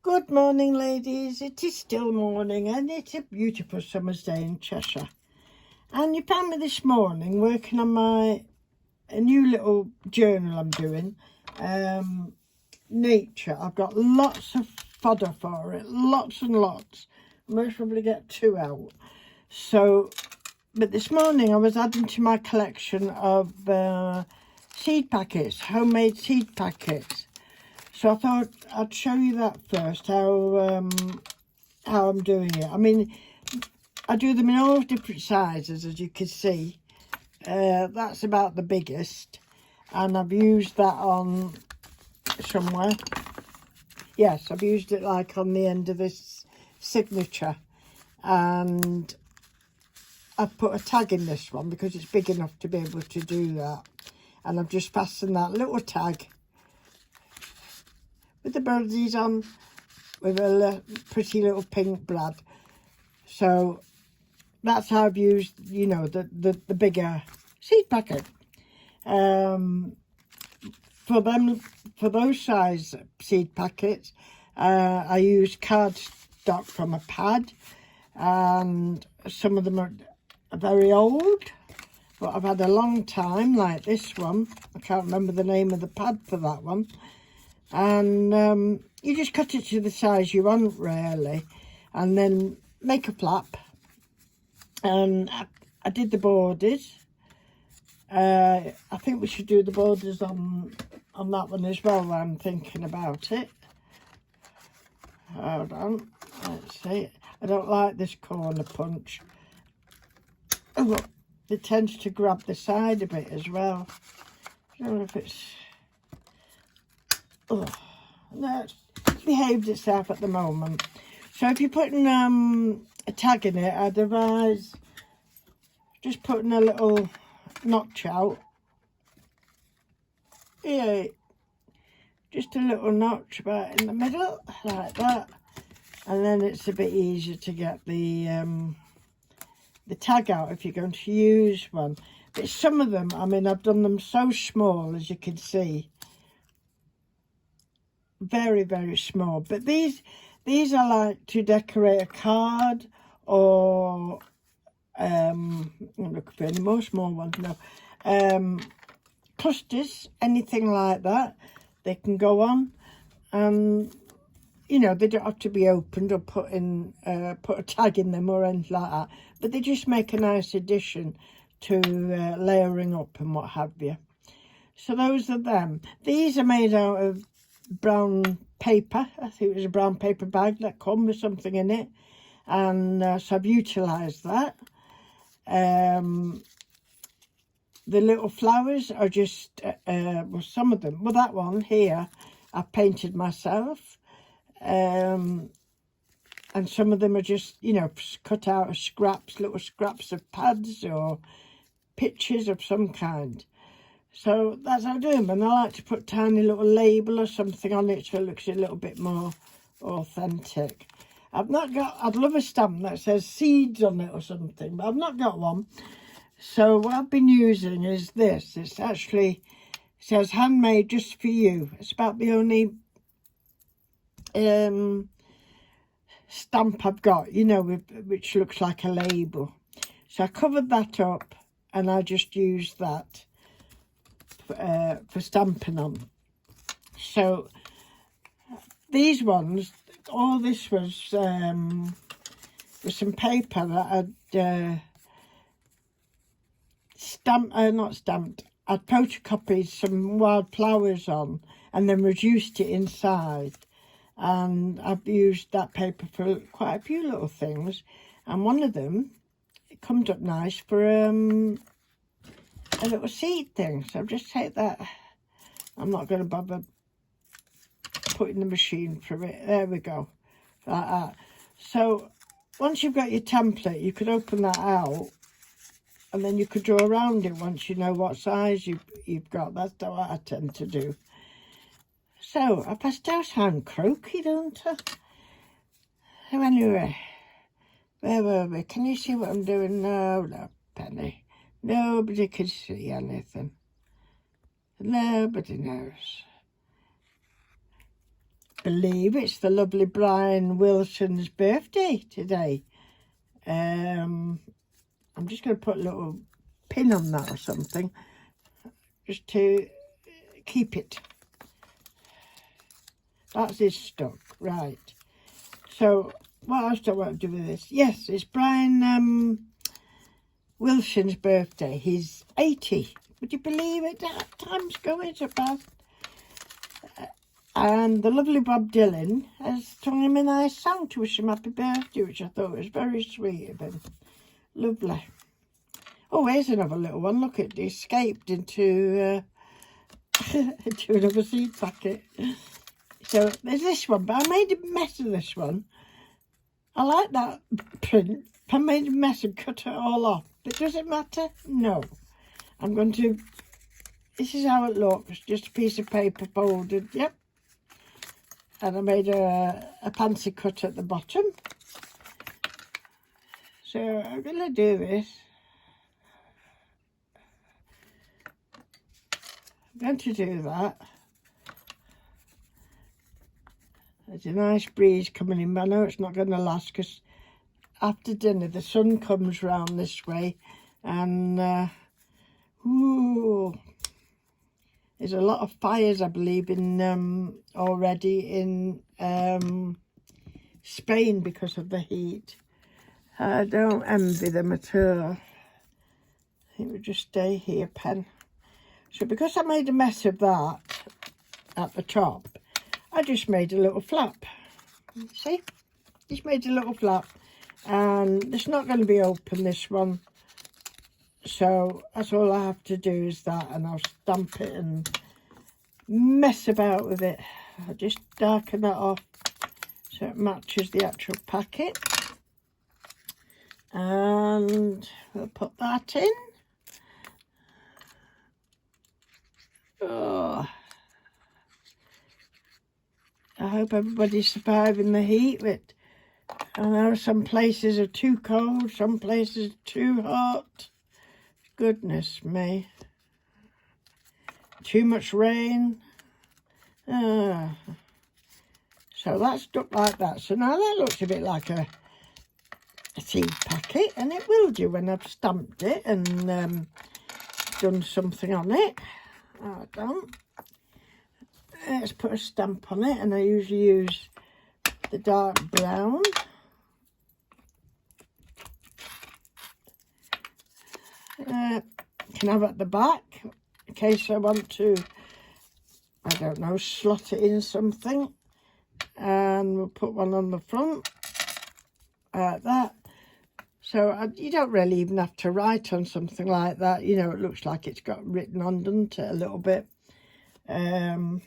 Good morning, ladies. It is still morning and it's a beautiful summer's day in Cheshire. And you found me this morning working on a new little journal I'm doing. Nature. I've got lots of fodder for it, lots and lots. Most probably get 2 out. So, but this morning I was adding to my collection of seed packets, homemade seed packets. So I thought I'd show you that first, how I'm doing it. I mean, I do them in all different sizes, as you can see. That's about the biggest. And I've used that on somewhere. Yes, I've used it like on the end of this signature. And I've put a tag in this one because it's big enough to be able to do that. And I've just fastened that little tag with the birdies on, with a pretty little pink brad. So that's how I've used, you know, the bigger seed packet. For those size seed packets, I use cardstock from a pad, and some of them are very old, but I've had a long time, like this one. I can't remember the name of the pad for that one. And you just cut it to the size you want, really, and then make a flap. And I did the borders. I think we should do the borders on that one as well, while I'm thinking about it. Hold on, let's see. I don't like this corner punch. Oh, look, it tends to grab the side a bit as well. I don't know if it's... Oh, no, it's behaved itself at the moment. So if you're putting a tag in it, I'd advise just putting a little notch out. Yeah, just a little notch about in the middle, like that. And then it's a bit easier to get the tag out if you're going to use one. But some of them, I mean, I've done them so small, as you can see. Very, very small. But these are like to decorate a card, or I'm looking for any more small ones now. Clusters, anything like that, they can go on. And you know, they don't have to be opened or put a tag in them or anything like that, but they just make a nice addition to layering up and what have you. So those are them. These are made out of brown paper. I think it was a brown paper bag that come with something in it, and so I've utilised that. The little flowers are just well, some of them, well, that one here I painted myself, and some of them are just, you know, cut out of scraps, little scraps of pads or pictures of some kind. So that's how I do them, and I like to put tiny little label or something on it so it looks a little bit more authentic. I've not got, I'd love a stamp that says seeds on it or something, but I've not got one. So what I've been using is this. It's actually, it says handmade just for you. It's about the only stamp I've got, you know, which looks like a label. So I covered that up and I just used that for stamping on. So these ones, all this was some paper that I'd I'd photocopied some wildflowers on and then reduced it inside. And I've used that paper for quite a few little things. And one of them, it comes up nice for a little seed thing. So I'll just take that. I'm not going to bother putting the machine through it. There we go. Like that. So once you've got your template, you could open that out. And then you could draw around it once you know what size you've got. That's what I tend to do. So, I pastel's hand croaky, don't I? So anyway, where were we? Can you see what I'm doing? No, Penny. Nobody can see anything. Nobody knows. believe it's the lovely Brian Wilson's birthday today. I'm just going to put a little pin on that or something, just to keep it. That's his stuck, right. So, what else do I want to do with this? Yes, it's Brian Wilson's birthday. He's 80. Would you believe it? Time's going so fast. And the lovely Bob Dylan has sung him a nice song to wish him happy birthday, which I thought was very sweet of him. Lovely. Oh, here's another little one. Look, it escaped into, into another seed packet. So there's this one, but I made a mess of this one. I like that print. I made a mess and cut it all off. But does it matter? No. I'm going to... This is how it looks. Just a piece of paper folded. Yep. And I made a fancy cut at the bottom. So I'm going to do this. I'm going to do that. There's a nice breeze coming in, but I know it's not going to last because after dinner the sun comes round this way and ooh, there's a lot of fires, I believe, in already in Spain because of the heat. I don't envy them at all. I think we'll just stay here, pen. So because I made a mess of that at the top, I just made a little flap. See? Just made a little flap. And it's not going to be open, this one. So that's all I have to do is that, and I'll stamp it and mess about with it. I'll just darken that off so it matches the actual packet. And we'll put that in. Oh, I hope everybody's surviving the heat. But I know some places are too cold, some places are too hot. Goodness me. Too much rain. So that's stuck like that. So now that looks a bit like a seed packet, and it will do when I've stamped it and done something on it. Done. Let's put a stamp on it, and I usually use the dark brown. Can have at the back in case I want to, I don't know, slot it in something. And we'll put one on the front like that. So you don't really even have to write on something like that. You know, it looks like it's got written on, doesn't it, a little bit. Might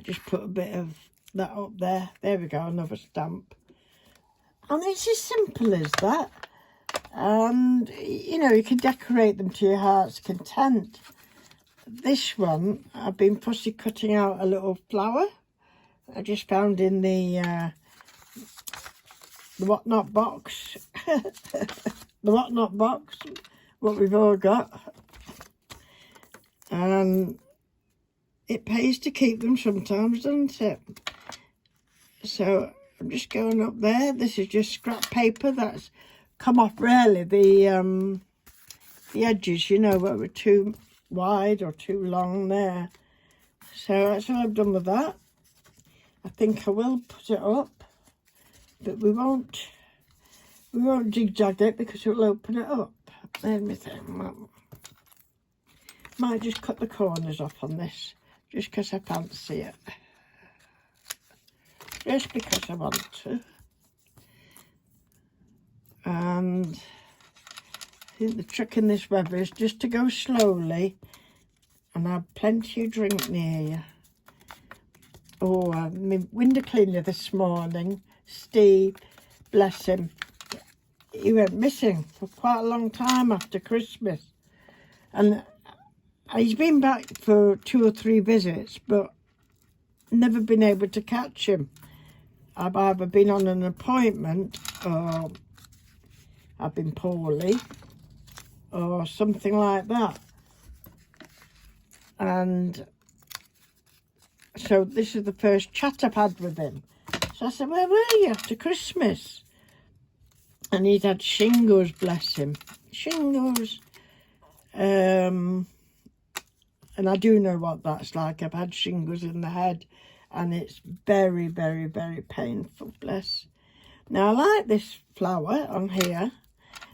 just put a bit of that up there. There we go, another stamp. And it's as simple as that. And, you know, you can decorate them to your heart's content. This one, I've been fussy cutting out a little flower. I just found in the whatnot box. The whatnot box, what we've all got. And it pays to keep them sometimes, doesn't it? So I'm just going up there. This is just scrap paper that's come off really. The edges, you know, were too wide or too long there. So that's all I've done with that. I think I will put it up, but we won't zigzag it because it will open it up. Let me think. Might just cut the corners off on this, just because I fancy it. Just because I want to. And I think the trick in this weather is just to go slowly and have plenty of drink near you. Oh, my window cleaner this morning, Steve, bless him, he went missing for quite a long time after Christmas. And he's been back for 2 or 3 visits, but never been able to catch him. I've either been on an appointment or I've been poorly or something like that. And So this is the first chat I've had with him. So I said, where were you after Christmas? And he'd had shingles, bless him. Shingles. And I do know what that's like. I've had shingles in the head, and it's very, very, very painful, bless. Now, I like this flower on here,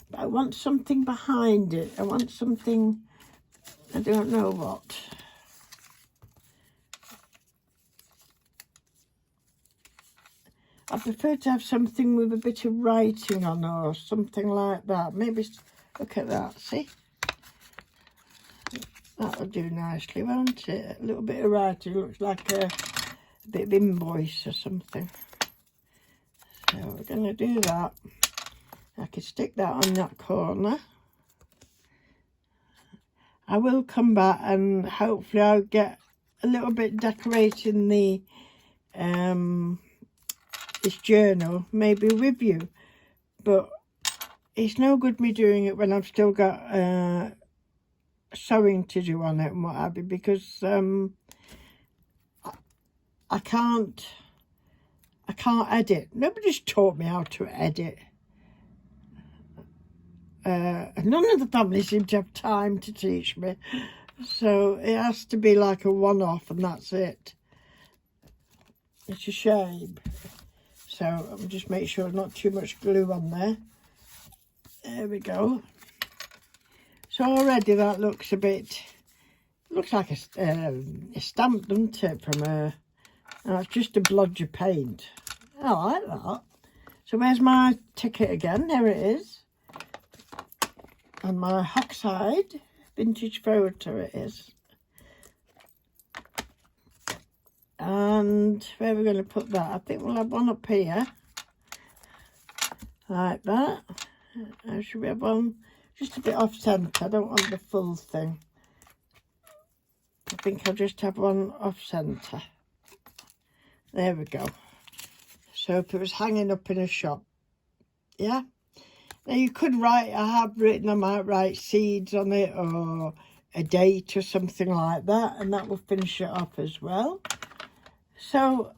but I want something behind it. I want something, I don't know what. I prefer to have something with a bit of writing on or something like that. Maybe, look at that, see? That'll do nicely, won't it? A little bit of writing, looks like a bit of invoice or something. So we're going to do that. I can stick that on that corner. I will come back and hopefully I'll get a little bit decorating the this journal, maybe with you. But it's no good me doing it when I've still got sewing to do on it and what have you, because I can't edit. Nobody's taught me how to edit. None of the family seem to have time to teach me, so it has to be like a one-off and that's it. It's a shame. So I'll just make sure not too much glue on there. There we go. So already that looks a bit, looks like a stamp, doesn't it, from a, oh, it's just a blodge of paint. I like that. So where's my ticket again? There it is. And my Hockside vintage photo it is. And where are we going to put that? I think we'll have one up here. Like that. I should we have one just a bit off centre. I don't want the full thing. I think I'll just have one off centre. There we go. So if it was hanging up in a shop. Yeah. Now you could write, I have written, I might write seeds on it or a date or something like that, and that will finish it off as well. So,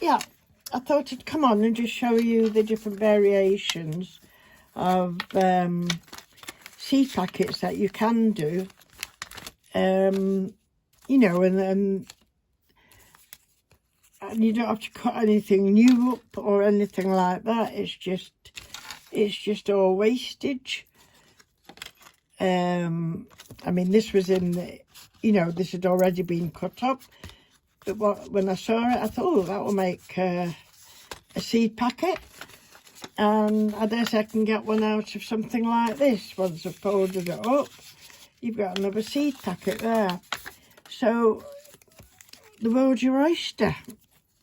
yeah, I thought I'd come on and just show you the different variations of seed packets that you can do. You know, and you don't have to cut anything new up or anything like that. It's just all wastage. I mean, this was in the, you know, this had already been cut up. But when I saw it, I thought, oh, that will make a seed packet. And I guess I can get one out of something like this. Once I've folded it up, you've got another seed packet there. So, the world's your oyster,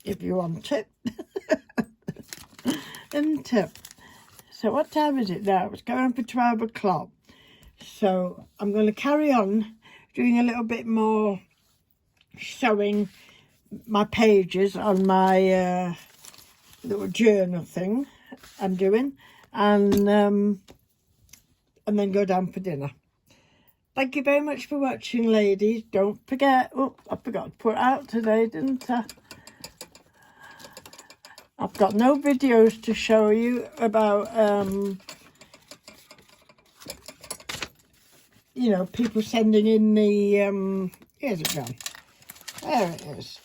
if you want it. Isn't it? So what time is it now? It's going for 12 o'clock. So I'm going to carry on doing a little bit more sewing my pages on my little journal thing I'm doing. And then go down for dinner. Thank you very much for watching, ladies. Don't forget, oh, I forgot to put it out today, didn't I? I've got no videos to show you about, you know, people sending in the, here's it gone. There it is.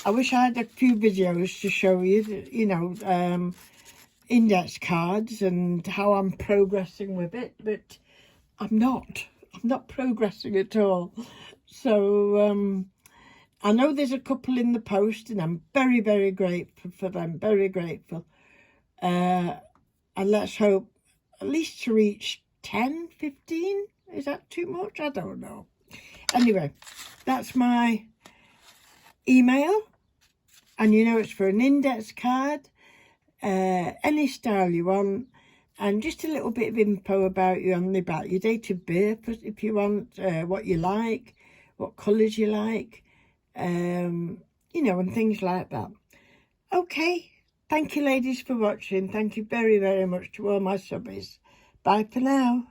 I wish I had a few videos to show you, you know, index cards and how I'm progressing with it, but I'm not progressing at all. So, I know there's a couple in the post and I'm very, very grateful for them, very grateful. And let's hope at least to reach 10, 15. Is that too much? I don't know. Anyway, that's my email. And you know it's for an index card, any style you want. And just a little bit of info about you on the back, your date of birth if you want, what you like, what colours you like. You know, and things like that. Okay, thank you ladies for watching. Thank you very, very much to all my subbies. Bye for now.